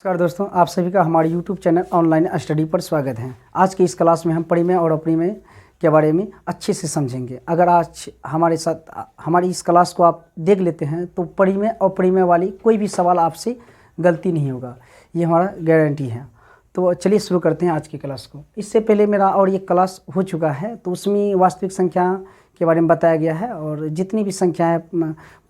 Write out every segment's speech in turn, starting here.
नमस्कार दोस्तों, आप सभी का हमारे YouTube चैनल ऑनलाइन स्टडी पर स्वागत है। आज की इस क्लास में हम परिमेय और अपरिमेय के बारे में अच्छे से समझेंगे। अगर आज हमारे साथ हमारी इस क्लास को आप देख लेते हैं तो परिमेय और अपरिमेय वाली कोई भी सवाल आपसे गलती नहीं होगा, ये हमारा गारंटी है। तो चलिए शुरू करते हैं आज की क्लास को। इससे पहले मेरा और एक क्लास हो चुका है, तो उसमें वास्तविक संख्या के बारे में बताया गया है और जितनी भी संख्या है,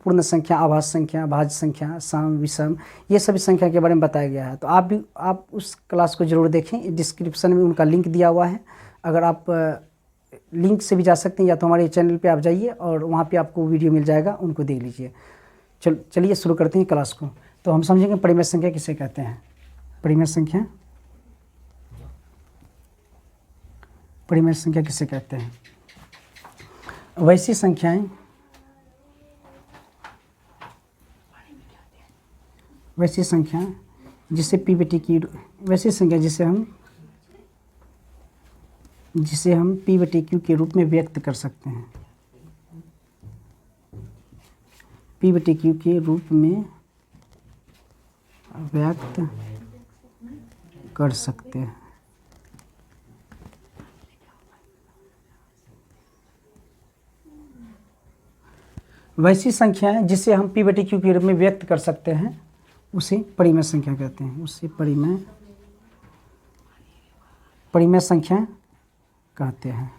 पूर्ण संख्या, आभाज्य संख्या, भाज्य संख्या, सम, विषम, ये सभी संख्या के बारे में बताया गया है। तो आप उस क्लास को ज़रूर देखें। डिस्क्रिप्शन में उनका लिंक दिया हुआ है, अगर आप लिंक से भी जा सकते हैं या तो हमारे चैनल पे आप जाइए और वहाँ पे आपको वीडियो मिल जाएगा, उनको देख लीजिए। चलिए शुरू करते हैं क्लास को। तो हम समझेंगे परिमेय संख्या किसे कहते हैं। परिमेय संख्या किसे कहते हैं? वैसी संख्याएं जिसे p/t की वैसी संख्या जिसे हम p/q के रूप में व्यक्त कर सकते हैं। p/q के रूप में व्यक्त कर सकते हैं। वैसी संख्याएं जिसे हम p/q के रूप में व्यक्त कर सकते हैं उसे परिमेय संख्या कहते हैं। उसे परिमेय संख्या कहते हैं।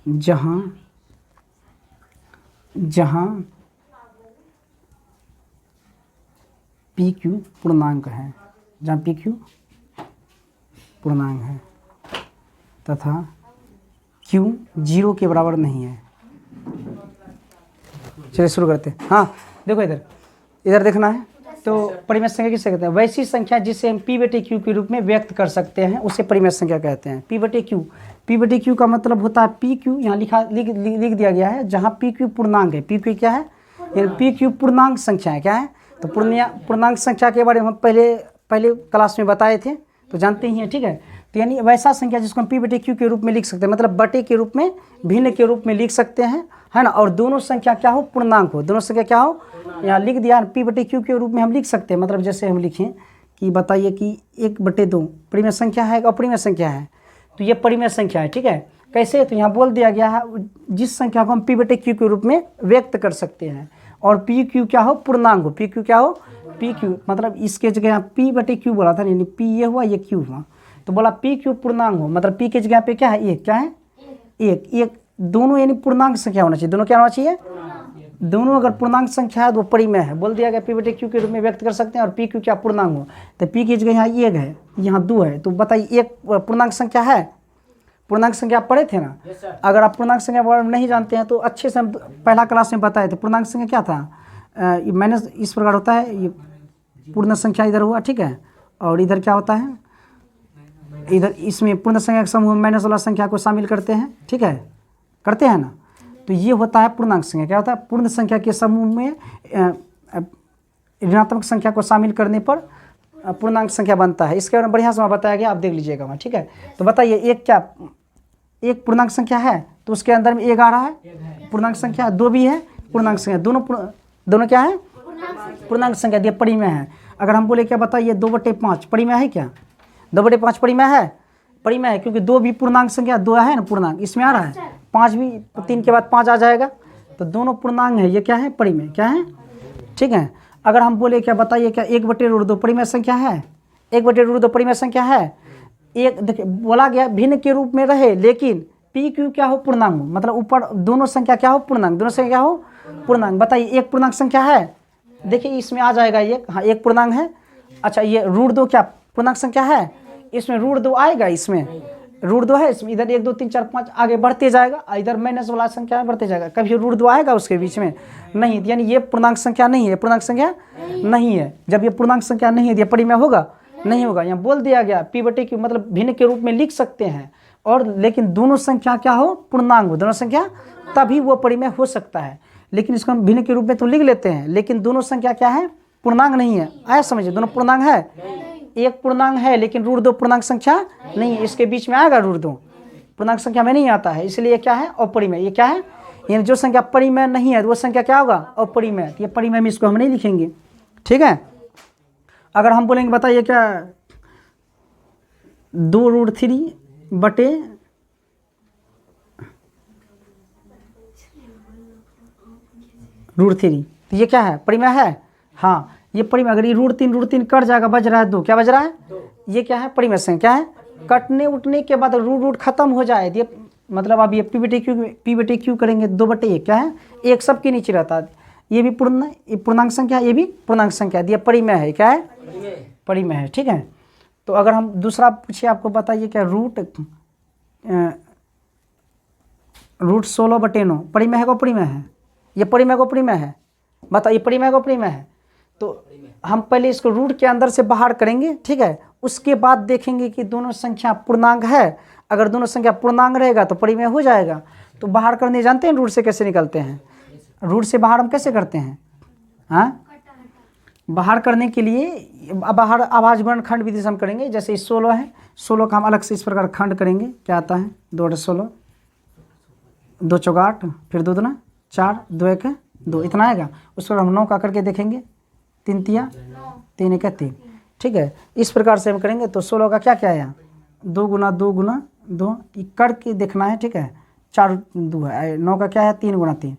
जहां pq पूर्णांक है, तथा q 0 के बराबर नहीं है। चलिए शुरू करते हैं। हाँ देखो, इधर देखना है। तो परिमेय संख्या किसे कहते हैं? वैसी संख्या जिसे हम p/q के रूप में व्यक्त कर सकते हैं उसे परिमेय संख्या कहते हैं। p/q का मतलब होता है pq, यहाँ लिख दिया गया है, जहाँ pq पूर्णांक है। pq क्या है? pq पूर्णांक संख्या है। क्या है? तो पूर्णांक संख्या के बारे में हम पहले क्लास में बताए थे, तो जानते ही हैं, ठीक है। तो यानी वैसा संख्या जिसको हम p/q के रूप में लिख सकते हैं, मतलब बटे के रूप में, भिन्न के रूप में लिख सकते हैं, है ना। और दोनों संख्या क्या हो? पूर्णांक हो। दोनों संख्या क्या हो? यहाँ लिख दिया, p/q के रूप में हम लिख सकते हैं। मतलब जैसे हम लिखें कि बताइए कि 1/2 परिमेय संख्या है, अपरिमेय संख्या है, तो ये परिमेय संख्या है, ठीक है। कैसे? तो यहाँ बोल दिया गया है जिस संख्या को हम p/q के रूप में व्यक्त कर सकते हैं, और pq क्या हो? पूर्णांक हो। pq क्या हो? pq मतलब इसके जगह यहाँ p/q बोला था, यानी p ये हुआ, ये q हुआ, तो बोला pq पूर्णांक हो। मतलब p की जगह पे क्या है? 1। क्या है? 1। दोनों यानी पूर्णांक संख्या होना चाहिए। दोनों क्या होना चाहिए? दोनों अगर पूर्णांक संख्या है तो परिमेय है। बोल दिया गया p/q के रूप में व्यक्त कर सकते हैं, और pq क्या? पूर्णांक हो। तो p की जगह यहाँ 1 है, यहाँ 2 है, तो बताइए 1 पूर्णांक संख्या है? पूर्णांक संख्या आप पढ़े थे ना। अगर आप पूर्णांक संख्या बारे में नहीं जानते हैं तो अच्छे से हम पहला क्लास में बताए थे। पूर्णांक संख्या क्या था? माइनस इस प्रकार होता है, ये पूर्ण संख्या इधर हुआ, ठीक है, और इधर क्या होता है? इधर इसमें पूर्ण संख्या के समूह में माइनस वाला संख्या को शामिल करते हैं, ठीक है, करते हैं ना। तो ये होता है पूर्णांक संख्या। क्या होता है? पूर्ण संख्या के समूह में ऋणात्मक संख्या को शामिल करने पर पूर्णांक संख्या बनता है। इसके बारे में बढ़िया से बताया गया, आप देख लीजिएगा वहाँ, ठीक है। तो बताइए एक पूर्णांक संख्या है, तो उसके अंदर में 1 आ रहा है, पूर्णांक संख्या। 2 भी है, पूर्णांक संख्या। दोनों क्या है? पूर्णांक संख्या। ये परिमेय है। अगर हम बोले क्या, बताइए 2/5 परिमेय है क्या? 2/5 परिमेय है? परिमेय है, क्योंकि 2 भी पूर्णांक संख्या, 2 है ना पूर्णांक, इसमें आ रहा है। 5 भी, 3 के बाद 5 आ जाएगा, तो दोनों पूर्णांक है। ये क्या है? परिमेय। क्या है? ठीक है। अगर हम बोले क्या, बताइए क्या 1/√2 परिमेय संख्या है? 1/√2 परिमेय संख्या है। एक देखिए बोला गया भिन्न के रूप में रहे, लेकिन pq क्या हो? पूर्णांक हो। मतलब ऊपर दोनों संख्या क्या हो? पूर्णांक। दोनों संख्या क्या हो? पूर्णांक। बताइए 1 पूर्णांक संख्या है? देखिए इसमें आ जाएगा 1, हाँ 1 पूर्णांक है। अच्छा, ये √2 क्या पूर्णांक संख्या है? इसमें √2 आएगा, इसमें √2 है, इसमें इधर 1 2 3 4 5 आगे बढ़ते जाएगा, इधर माइनस वाला संख्या बढ़ते जाएगा। कभी √2 आएगा उसके बीच में? नहीं, यानी ये पूर्णांक संख्या नहीं है। पूर्णांक संख्या नहीं है। जब ये पूर्णांक संख्या नहीं है, ये परिमेय होगा? नहीं होगा। यहाँ बोल दिया गया p/q मतलब भिन्न के रूप में लिख सकते हैं, और लेकिन दोनों संख्या क्या हो? पूर्णांक हो। दोनों संख्या, तभी वो परिमेय हो सकता है। लेकिन इसको हम भिन्न के रूप में तो लिख लेते हैं, लेकिन दोनों संख्या क्या है? पूर्णांक नहीं है। आया समझिए? दोनों पूर्णांक है। 1 पूर्णांक है, लेकिन √2 पूर्णांक संख्या नहीं है। इसके बीच में आएगा √2, पूर्णांक संख्या में नहीं आता है, इसलिए क्या है? अपरिमेय। ये क्या है? यानी जो संख्या परिमेय नहीं है वो संख्या क्या होगा? अपरिमेय। ये परिमेय में इसको हम नहीं लिखेंगे, ठीक है। अगर हम बोलेंगे बताइए क्या 2√3 बटे √3, तो ये क्या है? परिमेय है। हाँ, ये परिमेय। अगर ये √3 कट जाएगा, बच रहा है 2, क्या बच रहा है? ये क्या है? परिमेय संख्या। क्या है? कटने उठने के बाद रूट खत्म हो जाए, ये मतलब अब ये P/Q करेंगे 2/1, क्या है? एक सबके नीचे रहता है। ये भी पूर्णांक संख्या, ये भी पूर्णांक संख्या, ये परिमेय है। क्या है? परिमेय है। ठीक है। तो अगर हम दूसरा पूछे आपको, बताइए क्या √16/9 परिमेय है को परिमेय है? ये परिमेय को परिमेय है? बताइए, परिमेय को परिमेय है। तो हम पहले इसको रूट के अंदर से बाहर करेंगे, ठीक है। उसके बाद देखेंगे कि दोनों संख्या पूर्णांक है। अगर दोनों संख्या पूर्णांक रहेगा तो परिमेय हो जाएगा। तो बाहर करने जानते हैं रूट से कैसे निकलते हैं? रूट से बाहर हम कैसे करते हैं? हाँ, बाहर करने के लिए बाहर अभाज्य गुणनखंड विधि से हम करेंगे। जैसे 16 है, 16 का हम अलग से इस प्रकार खंड करेंगे। क्या आता है? 2/16, 2 चौका 8, फिर 2 दूना 4, 2 1 2, इतना आएगा। उस पर हम 9 का करके देखेंगे, 3 तिया 3 1 3, ठीक है। इस प्रकार से हम करेंगे। तो 16 का क्या क्या आया? 2 गुना 2 गुना 2, करके देखना है, ठीक है। 4 2 है, 9 का क्या है? 3 गुना 3,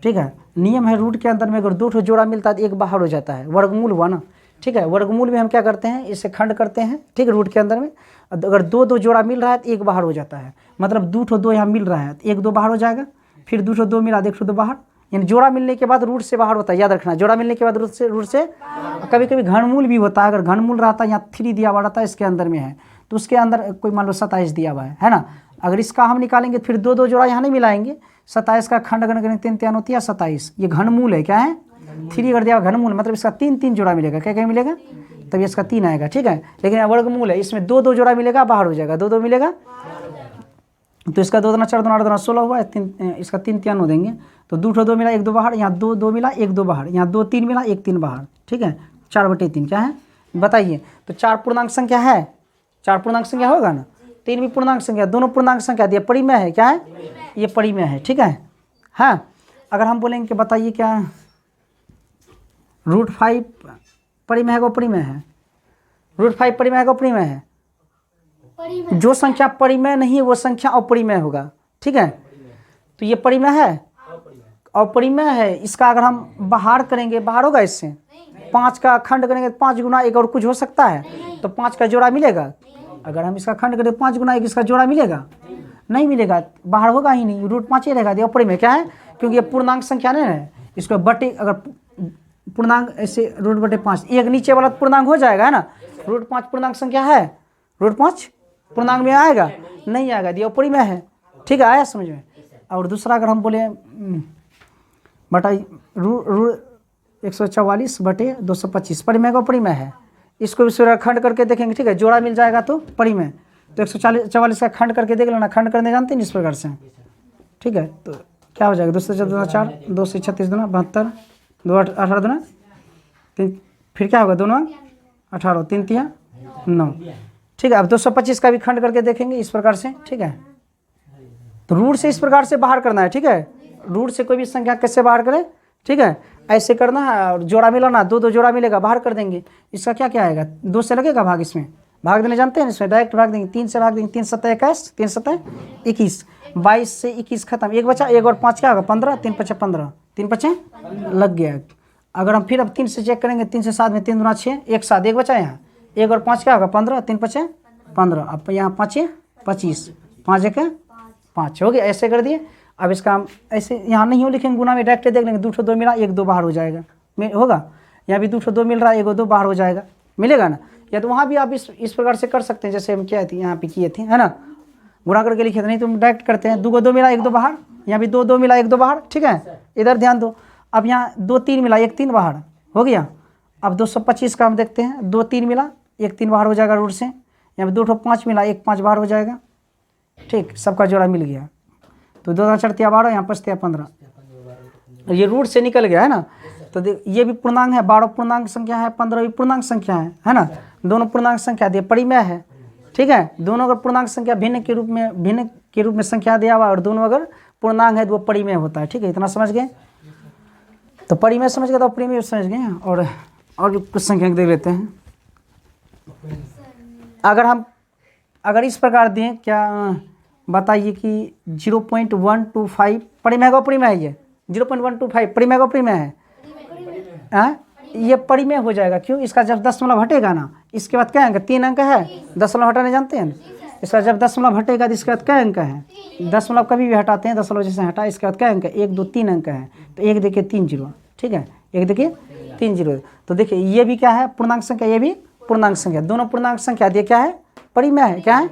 ठीक है। नियम है रूट के अंदर में अगर 2 ठो जोड़ा मिलता है तो एक बाहर हो जाता है, वर्गमूल हुआ ना, ठीक है। वर्गमूल में हम क्या करते हैं? इसे खंड करते हैं, ठीक है। रूट के अंदर में अगर 2 जोड़ा मिल रहा है तो एक बाहर हो जाता है। मतलब 2 ठो 2 यहाँ मिल रहा है तो 1 2 बाहर हो जाएगा। फिर 2 ठो 2 मिला, 1 ठो 2 बाहर। यानी जोड़ा मिलने के बाद रूट से बाहर होता है, याद रखना। जोड़ा मिलने के बाद रूट से कभी कभी घनमूल भी होता है। अगर घनमूल रहता है, यहाँ 3 दिया हुआ रहता है, इसके अंदर में है, तो उसके अंदर कोई मान लो 27 दिया हुआ है ना। अगर इसका हम निकालेंगे फिर 2 जोड़ा यहाँ नहीं मिलाएंगे। 27 का खंड करने करेंगे, 3 3 होती है 27। ये घनमूल है। क्या है? 3 कर दिया घनमूल, मतलब इसका 3 जोड़ा मिलेगा। क्या क्या मिलेगा? तब इसका 3 आएगा, ठीक है। लेकिन वर्गमूल है, इसमें 2 जोड़ा मिलेगा, बाहर हो जाएगा। 2 मिलेगा तो इसका 2 दूना 4 दूना 8 दूना 16 हुआ है। 3 इसका 3 3 हो देंगे तो 2 ठो 2 मिला, 1 2 बाहर। यहाँ 2 2 मिला, 1 2 बाहर। यहाँ 2 3 मिला, 1 3 बाहर, ठीक है। 4/3 क्या है? बताइए। तो 4 पूर्णांक संख्या है, 4 पूर्णांक संख्या होगा ना। 3 भी पूर्णांक संख्या, दोनों पूर्णांक संख्या दिया, परिमेय है। क्या है? ये परिमेय है, ठीक है। हाँ, अगर हम बोलेंगे कि बताइए क्या √5 परिमेय है को परिमेय है? √5 परिमेय है को परिमेय है? जो संख्या परिमेय नहीं है वो संख्या अपरिमेय होगा, ठीक है। तो ये परिमेय है, अपरिमेय है। इसका अगर हम बाहर करेंगे, बाहर होगा इससे। 5 का खंड करेंगे 5 गुना 1 और कुछ हो सकता है, तो 5 का जोड़ा मिलेगा। अगर हम इसका खंड करें 5 गुना 1, इसका जोड़ा मिलेगा? नहीं मिलेगा, बाहर होगा ही नहीं। √5 ही रहेगा। ये अपरिमेय। क्या है? क्योंकि ये पूर्णांक संख्या नहीं है। इसको बटे, अगर पूर्णांक ऐसे √5, एक नीचे वाला पूर्णांक हो जाएगा, है ना। √5 पूर्णांक संख्या है, √5 पूर्णांक में आएगा? नहीं आएगा, ये अपरिमेय है, ठीक है। आया समझ में? और दूसरा अगर हम बोले बटा 144/225 परिमेय को परिमेय है। इसको भी खंड करके देखेंगे, ठीक है। जोड़ा मिल जाएगा तो परिमेय। तो 144 का खंड करके देख लेना। खंड करने जानते हैं इस प्रकार से, ठीक है। तो क्या हो जाएगा? 2 से 4 4, 2 से 36 दूना 72, 2 18 दूना 3, फिर क्या होगा? दोनों 18, 3 3 9, ठीक है। अब 225 का भी खंड करके देखेंगे इस प्रकार से, ठीक है। तो रूट से इस प्रकार से बाहर करना है, ठीक है। रूट से कोई भी संख्या कैसे बाहर करें, ठीक है, ऐसे करना है। और जोड़ा मिलाना, 2 जोड़ा मिलेगा, बाहर कर देंगे। इसका क्या क्या आएगा? 2 से लगेगा भाग, इसमें भाग देने जानते हैं, इसमें डायरेक्ट भाग देंगे। 3 से भाग देंगे, 3 7 21, 3 7 21, 22 से 21 खत्म। 1 बचा, 1 और 5 क्या होगा? 15, 3 5 15, 3 5 लग गया। अगर हम फिर अब 3 से चेक करेंगे, 3 से 7 में 3 दूना 6, 1 7, 1 बचा। यहाँ 1 और 5 क्या होगा? 15, 3 5 15। अब यहाँ 5 25, 5 1 5 हो गया। ऐसे कर दिए। अब इसका हम ऐसे यहाँ नहीं हो लिखेंगे, गुना में डायरेक्ट देख लेंगे। 2 ठो 2 मिला, 1 2 बाहर हो जाएगा, होगा। यहाँ भी 2 ठो 2 मिल रहा है, 1 2 बाहर हो जाएगा, मिलेगा ना। या तो वहाँ भी आप इस प्रकार से कर सकते हैं, जैसे हम क्या थी यहाँ पे किए थे, है ना। गुणा करके लिखे थे, नहीं तो हम डायरेक्ट करते हैं। 2 को 2 मिला, 1 2 बाहर। यहाँ भी 2 2 मिला, 1 2 बाहर, ठीक है। इधर ध्यान दो। अब यहाँ 2 3 मिला, 1 3 बाहर हो गया। अब 225 का हम देखते हैं। 2 3 मिला, 1 3 बाहर हो जाएगा रूट से। यहाँ पे 2 ठो 5 मिला, 1 5 बाहर हो जाएगा, ठीक। सबका जोड़ा मिल गया। तो 2 4 12, यहाँ 5 15, ये रूट से निकल गया, है ना। तो ये भी पूर्णांक है, 12 पूर्णांक संख्या है, 15 भी पूर्णांक संख्या है ना। दोनों पूर्णांक संख्या दिए, परिमेय है, ठीक है। दोनों अगर पूर्णांक संख्या भिन्न के रूप में संख्या दिया हुआ और दोनों अगर पूर्णांक है तो वो परिमेय होता है, ठीक है। इतना समझ गए? तो परिमेय समझ गए तो परिमेय समझ गए। और और भी कुछ संख्या देख लेते हैं। अगर इस प्रकार दें, क्या बताइए कि 0.125 परिमेय है अपरिमेय है? ये 0.125 परिमेय है अपरिमेय है? ये परिमेय हो जाएगा। क्यों? इसका जब दशमलव हटेगा ना, इसके बाद क्या अंक? 3 अंक है। दशमलव हटाने जानते हैं ना? इसका जब दशमलव हटेगा तो इसके बाद क्या अंक है? दशमलव कभी भी हटाते हैं, दशमलव जैसे हटा, इसके बाद क्या अंक है? 1 2 3 अंक है। तो 1 देखिए 3 जीरो, ठीक है, 1 देखिए 3 जीरो। तो देखिए ये भी क्या है? पूर्णांक संख्या, ये भी पूर्णांक संख्या, दोनों पूर्णांक संख्या दिए क्या है? परिमेय है। क्या है?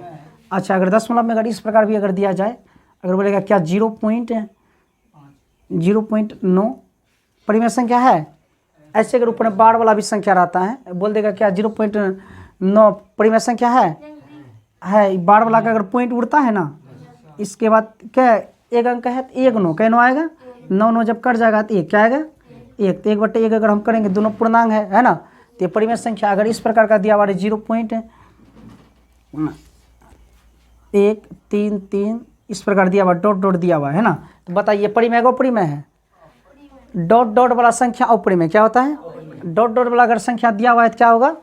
अच्छा, अगर दशमलव में अगर इस प्रकार भी अगर दिया जाए, अगर बोलेगा क्या 0.9 परिमेय संख्या है, ऐसे अगर ऊपर में बार वाला भी संख्या रहता है, बोल देगा क्या 0.9 परिमेय संख्या है, बार वाला का अगर पॉइंट उड़ता है ना, इसके बाद क्या 1 अंक है तो 1 9 कैनो आएगा, 9 9 जब कट जाएगा तो 1 क्या आएगा? 1। तो 1/1 अगर हम करेंगे, दोनों पूर्णांक है ना, तो ये परिमेय संख्या अगर इस प्रकार का दिया हुआ है 0.133 इस प्रकार दिया हुआ, डॉट डॉट दिया हुआ है ना, तो बताइए परिमेय को परिमेय है? डॉट डॉट वाला संख्या अपरिमेय क्या होता है? डॉट डॉट वाला अगर संख्या दिया हुआ है तो क्या होगा?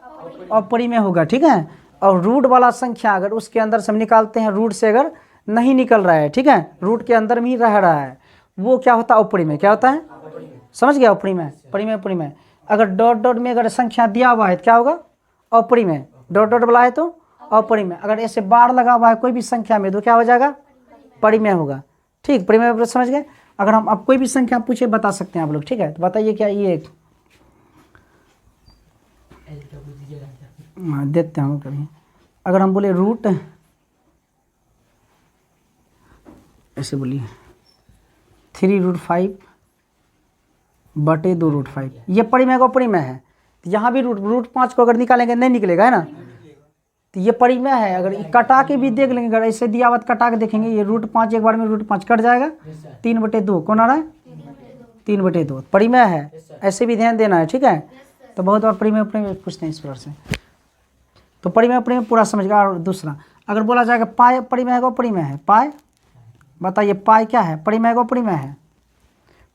अपरिमेय होगा, ठीक है। और रूट वाला संख्या अगर उसके अंदर से हम निकालते हैं, रूट से अगर नहीं निकल रहा है, ठीक है, रूट के अंदर में ही रह रहा है, वो क्या होता है? अपरिमेय। क्या होता है? समझ गया? अपरिमेय, परिमेय, परिमेय। अगर डॉट डॉट में अगर संख्या दिया हुआ है तो क्या होगा? अपरिमेय। डॉट डॉट वाला है तो अपरिमेय। अगर ऐसे बार लगा हुआ है कोई भी संख्या में तो क्या हो जाएगा? परिमेय होगा। ठीक, परिमेय समझ गए। अगर हम अब कोई भी संख्या पूछे बता सकते हैं आप लोग, ठीक है। तो बताइए क्या ये देते हैं कभी, अगर हम बोले रूट, ऐसे बोलिए 3√5/2√5, ये परिमेय का परिमेय है। तो यहाँ भी रूट 5 को अगर निकालेंगे नहीं निकलेगा, है ना, तो ये परिमेय है। अगर कटा के भी देख लेंगे, अगर ऐसे दिया हुआ कटा के देखेंगे, ये √5 एक बार में √5 कट जाएगा, 3/2 कौन आ रहा है? 3/2 परिमेय है। ऐसे भी ध्यान देना है, ठीक है। तो बहुत बार परिमेय परिमेय पूछते हैं इस प्रकार से, तो परिमेय परिमेय पूरा समझ गया। और दूसरा अगर बोला जाएगा पाई परिमेय को परिमेय है, पाई बताइए पाई क्या है? परिमेय को परिमेय है।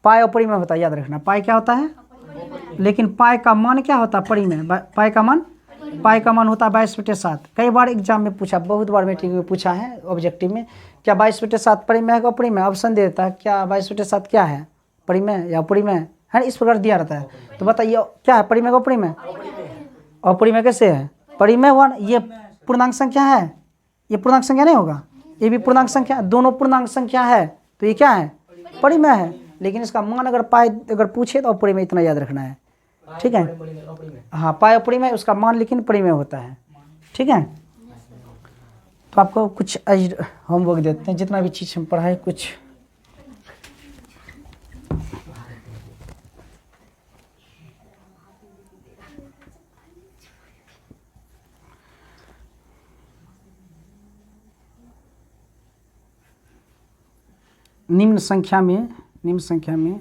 पाई और परिमेय होता है, याद रखना, पाई क्या होता है, लेकिन पाई का मान क्या होता है? परिमेय। पाई का मान, पाई का मान होता है 22/7। कई बार एग्जाम में पूछा, बहुत बार मीटिंग में पूछा है ऑब्जेक्टिव में, क्या 22/7 परिमेय का परिमेय? ऑप्शन दे देता है, क्या 22/7 क्या है? परिमेय या अपरिमेय है, इस प्रकार दिया रहता है। तो बताइए क्या है? परिमेय का परिमेय। और परिमेय कैसे है? परिमेय 1, ये पूर्णांक संख्या है, ये पूर्णांक संख्या नहीं होगा, ये भी पूर्णांक संख्या, दोनों पूर्णांक संख्या है, तो ये क्या है? परिमेय है। लेकिन इसका मान अगर पाई अगर पूछे तो अपरिमेय, इतना याद रखना है, ठीक है। हाँ, पाई अपरिमेय, उसका मान लेकिन परिमेय होता है, ठीक है। तो आपको कुछ होमवर्क देते हैं, जितना भी चीज़ हम पढ़ाए कुछ निम्न संख्या में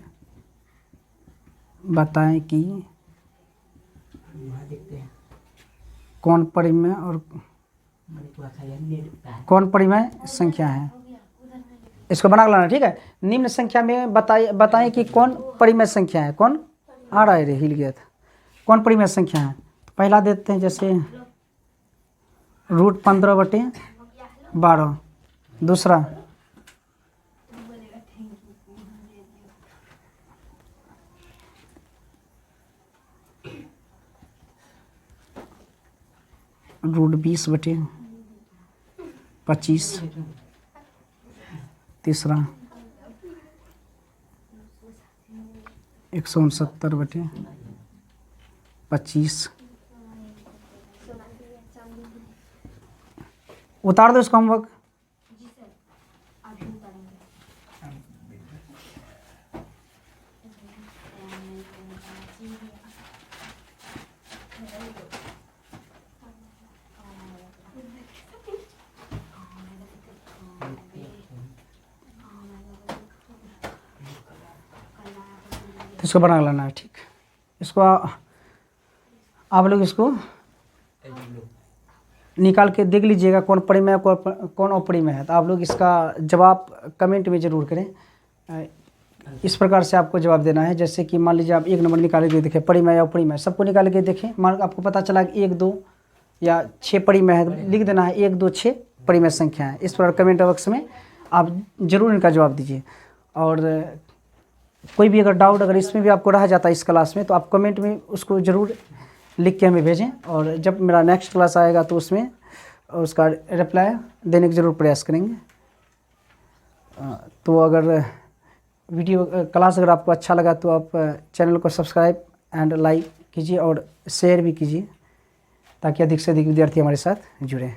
बताएं कि कौन परिमेय और कौन परिमेय संख्या है। इसको बना लेना, ठीक है। निम्न संख्या में बताएं कि कौन परिमेय संख्या है। कौन आ रहा है? रे हिल गया था। कौन परिमेय संख्या है? तो पहला देते हैं जैसे √15/12। दूसरा √20/25। तीसरा 169/25। उतार दो इसका होमवर्क। इसको बना लेना है, ठीक। इसको आप लोग इसको निकाल के देख लीजिएगा कौन परिमेय कौन अपरिमेय है। तो आप लोग इसका जवाब कमेंट में ज़रूर करें। इस प्रकार से आपको जवाब देना है। जैसे कि मान लीजिए आप 1 नंबर निकाल के देखें, परिमेय या अपरिमेय, सबको निकाल के देखें। मान आपको पता चला कि 1 2 या 6 परिमेय है, तो लिख देना है 1 2 6 परिमेय संख्या है। इस प्रकार कमेंट बॉक्स में आप जरूर इनका जवाब दीजिए। और कोई भी अगर डाउट अगर इसमें भी आपको रह जाता है इस क्लास में, तो आप कमेंट में उसको ज़रूर लिख के हमें भेजें, और जब मेरा नेक्स्ट क्लास आएगा तो उसमें उसका रिप्लाई देने का ज़रूर प्रयास करेंगे। तो अगर वीडियो क्लास अगर आपको अच्छा लगा तो आप चैनल को सब्सक्राइब एंड लाइक कीजिए और शेयर भी कीजिए, ताकि अधिक से अधिक विद्यार्थी हमारे साथ जुड़ें।